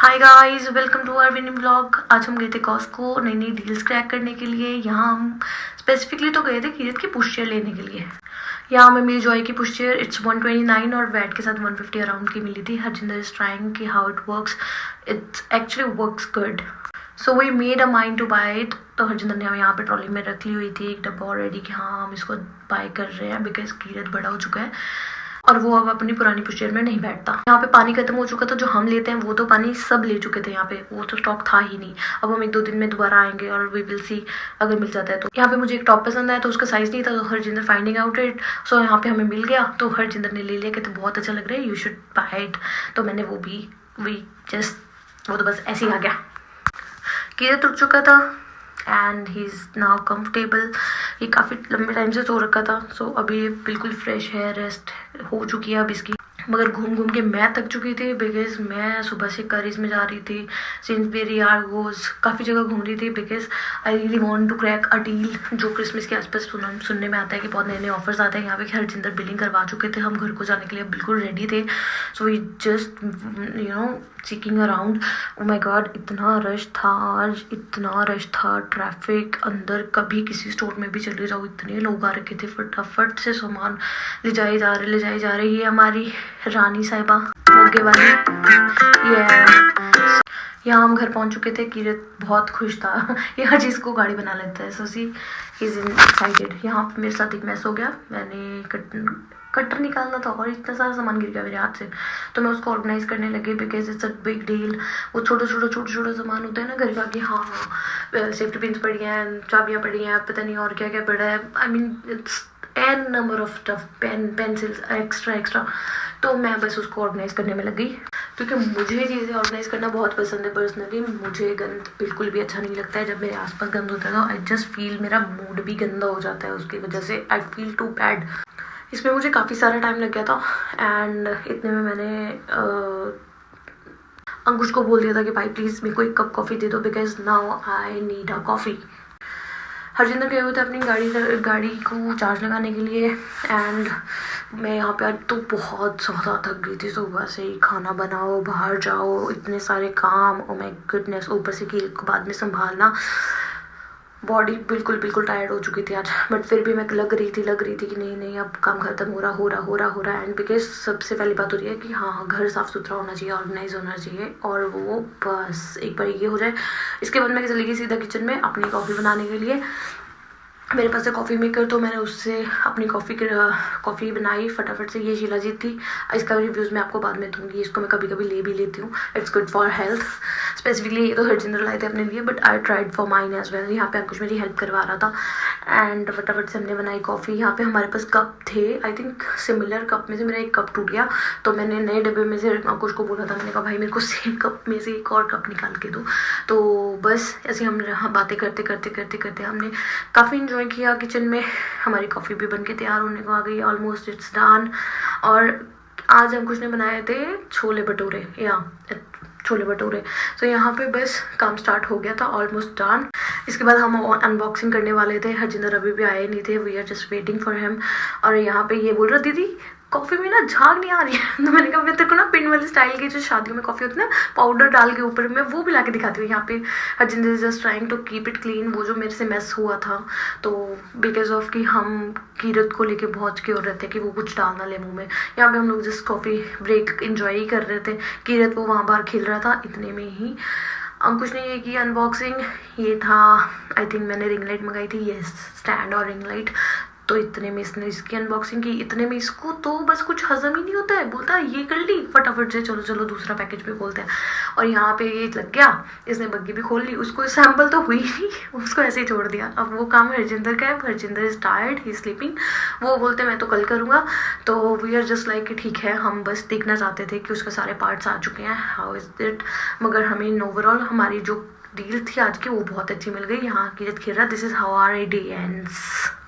Hi guys, welcome to our mini blog. आज हम गए थे कॉस्को नई नई डील्स क्रैक करने के लिए। यहाँ हम स्पेसिफिकली तो गए थे कीरत की पुश चेयर लेने के लिए। यहाँ हमें मिली जॉय की पुश चेयर। इट्स 129 और वैट के साथ 150 अराउंड की मिली थी। हरजिंदर इज ट्राइंग कि how it works. It's actually works good, so we made a mind to buy it. तो हरजिंदर ने हमें यहाँ पे ट्रॉली में रख ली हुई थी एक डब्बा ऑलरेडी कि हाँ हम इसको बाय कर रहे हैं बिकॉज कीरत बड़ा हो चुका है और वो अब अपनी पुरानी पुश चेयर में नहीं बैठता। यहाँ पे पानी खत्म हो चुका था, जो हम लेते हैं वो तो पानी सब ले चुके थे, यहाँ पे वो तो स्टॉक था ही नहीं। अब हम 1-2 दिन में दोबारा आएंगे और वी विल सी अगर मिल जाता है तो। यहाँ पे मुझे एक टॉप पसंद आया तो उसका साइज नहीं था, तो हरजिंदर फाइंडिंग आउट इट। सो यहाँ पे हमें मिल गया तो हरजिंदर ने ले लिया, कहते बहुत अच्छा लग रहा है, यू शुड बाय इट। तो मैंने वो तो बस ऐसे ही आ गया। कीरत उठ चुका था and he is now comfortable. ये काफ़ी लंबे टाइम से सो रखा था, सो अभी ये बिल्कुल फ्रेश है, रेस्ट हो चुकी है अब इसकी। मगर घूम घूम के मैं थक चुकी थी बिकॉज मैं सुबह से करीज में जा रही थी, सिंसबेरी, आर्गोज, काफ़ी जगह घूम रही थी because I really want to crack a deal जो क्रिसमस के आसपास सुनने में आता है कि बहुत नए नए ऑफर्स आते हैं। यहाँ पे हरजिंदर बिलिंग करवा चुके थे, हम घर को जाने के लिए बिल्कुल रेडी थे। So we just seeking around. Oh my God, इतना रश था आज, इतना रश था, ट्रैफिक अंदर। कभी किसी स्टोर में भी चले जाओ इतने लोग आ रखे थे, फटाफट से सामान ले जाए जा रहे। ये हमारी रानी साहिबा मोगे वाली, ये यहाँ हम घर पहुँच चुके थे। कीरत बहुत खुश था, ये हर चीज़ को गाड़ी बना लेता है, सो सी ही इज एक्साइटेड। यहाँ पे मेरे साथ एक मैस हो गया, मैंने कटर निकालना था और इतना सारा सामान गिर गया मेरे हाथ से, तो मैं उसको ऑर्गेनाइज करने लगी because it's a big deal. वो छोटा छोटा सामान होता है ना घर का कि हाँ सेफ्टी पिन्स पड़ी हैं, चाबियाँ पड़ी हैं, पता नहीं और क्या क्या पड़ा है। I mean it's an number of stuff, pencils extra. तो मैं बस उसको ऑर्गेनाइज करने में लगी क्योंकि मुझे चीज़ें ऑर्गेनाइज करना बहुत पसंद है। पर्सनली मुझे गंद बिल्कुल भी अच्छा नहीं लगता है। जब मेरे आसपास गंद होता है तो आई जस्ट फील मेरा मूड भी गंदा हो जाता है, उसकी वजह से आई फील टू बैड। इसमें मुझे काफ़ी सारा टाइम लग गया था एंड इतने में मैंने अंकुश को बोल दिया था कि भाई प्लीज़ मेरे को एक कप कॉफ़ी दे दो because now I need a coffee. Harjinder गए हुए थे अपनी गाड़ी को चार्ज लगाने के लिए एंड मैं यहाँ पे आज तो बहुत ज़्यादा थक गई थी। सुबह से ही खाना बनाओ, बाहर जाओ, इतने सारे काम, ओ माय गुडनेस, ऊपर से कीरत को बाद में संभालना, बॉडी बिल्कुल टायर्ड हो चुकी थी आज। बट फिर भी मैं लग रही थी कि नहीं अब काम खत्म हो रहा एंड बिकॉज सबसे पहली बात हो रही है कि हाँ घर साफ़ सुथरा होना चाहिए, ऑर्गेनाइज होना चाहिए, और वो बस एक बार ये हो जाए इसके बाद मैं चली गई सीधा किचन में अपनी कॉफ़ी बनाने के लिए। मेरे पास है कॉफ़ी मेकर, तो मैंने उससे अपनी कॉफ़ी बनाई फटाफट से। ये शिलाजीत थी, इसका रिव्यूज़ मैं आपको बाद में दूंगी। इसको मैं कभी कभी ले भी लेती हूँ, it's good for health. Specifically ये तो हरजिंदर लाए थे अपने लिए but I tried for mine as well. यहाँ पे अंकुश मेरी हेल्प करवा रहा था एंड फटाफट से हमने बनाई कॉफ़ी। यहाँ पे हमारे पास कप थे, आई थिंक सिमिलर कप में से मेरा एक कप टूट गया, तो मैंने नए डब्बे में से अंकुश को बोला था, मैंने कहा भाई मेरे को सेम कप में से एक और कप निकाल के दो। तो बस ऐसे हम बातें करते हमने काफ़ी इन्जॉय किया। किचन में हमारी कॉफ़ी भी बन के तैयार होने को आ गई, ऑलमोस्ट इट्स डन। और आज अंकुश ने बनाए थे छोले भटूरे। तो यहाँ पे बस काम स्टार्ट हो गया था, ऑलमोस्ट डन। इसके बाद हम अनबॉक्सिंग करने वाले थे। हरजिंदर अभी भी आए नहीं थे, we are just waiting for him. और यहाँ पे ये बोल रहा दीदी कॉफ़ी में ना झाग नहीं आ रही है। तो मैंने कहा मैं तेरे को ना पिन वाली स्टाइल की जो शादियों में कॉफ़ी होती है ना पाउडर डाल के ऊपर, मैं वो भी ला के दिखाती हूँ। यहाँ पे Harjinder is just trying to keep it clean. वो जो मेरे से मेस हुआ था तो बिकॉज ऑफ कि हम कीरत को लेके बहुत क्योर रहते हैं कि वो कुछ डालना ले मुँह में। यहाँ पे हम लोग जस्ट कॉफ़ी ब्रेक इंजॉय ही कर रहे थे। कीरत वो वहाँ बाहर खेल रहा था, इतने में ही अंकुश ने ये की अनबॉक्सिंग। ये था आई थिंक मैंने रिंग लाइट मंगाई थी, ये स्टैंड और रिंग लाइट। तो इतने में इसने इसकी अनबॉक्सिंग की, इतने में इसको तो बस कुछ हजम ही नहीं होता है, बोलता है ये कर ली फटाफट से, चलो दूसरा पैकेज भी खोलते हैं। और यहाँ पे ये लग गया, इसने बग्गी भी खोल ली, उसको सैम्पल तो हुई नहीं, उसको ऐसे ही छोड़ दिया। अब वो काम हरजिंदर का है, Harjinder is tired, he sleeping. वो बोलते मैं तो कल करूँगा। तो वी आर जस्ट लाइक ठीक है, हम बस देखना चाहते थे कि उसके सारे पार्ट्स आ चुके हैं, हाउ इज इट। मगर हमें ओवरऑल हमारी जो डील थी आज की वो बहुत अच्छी मिल गई। यहाँ कीरत खेल रहा, this is how our day ends.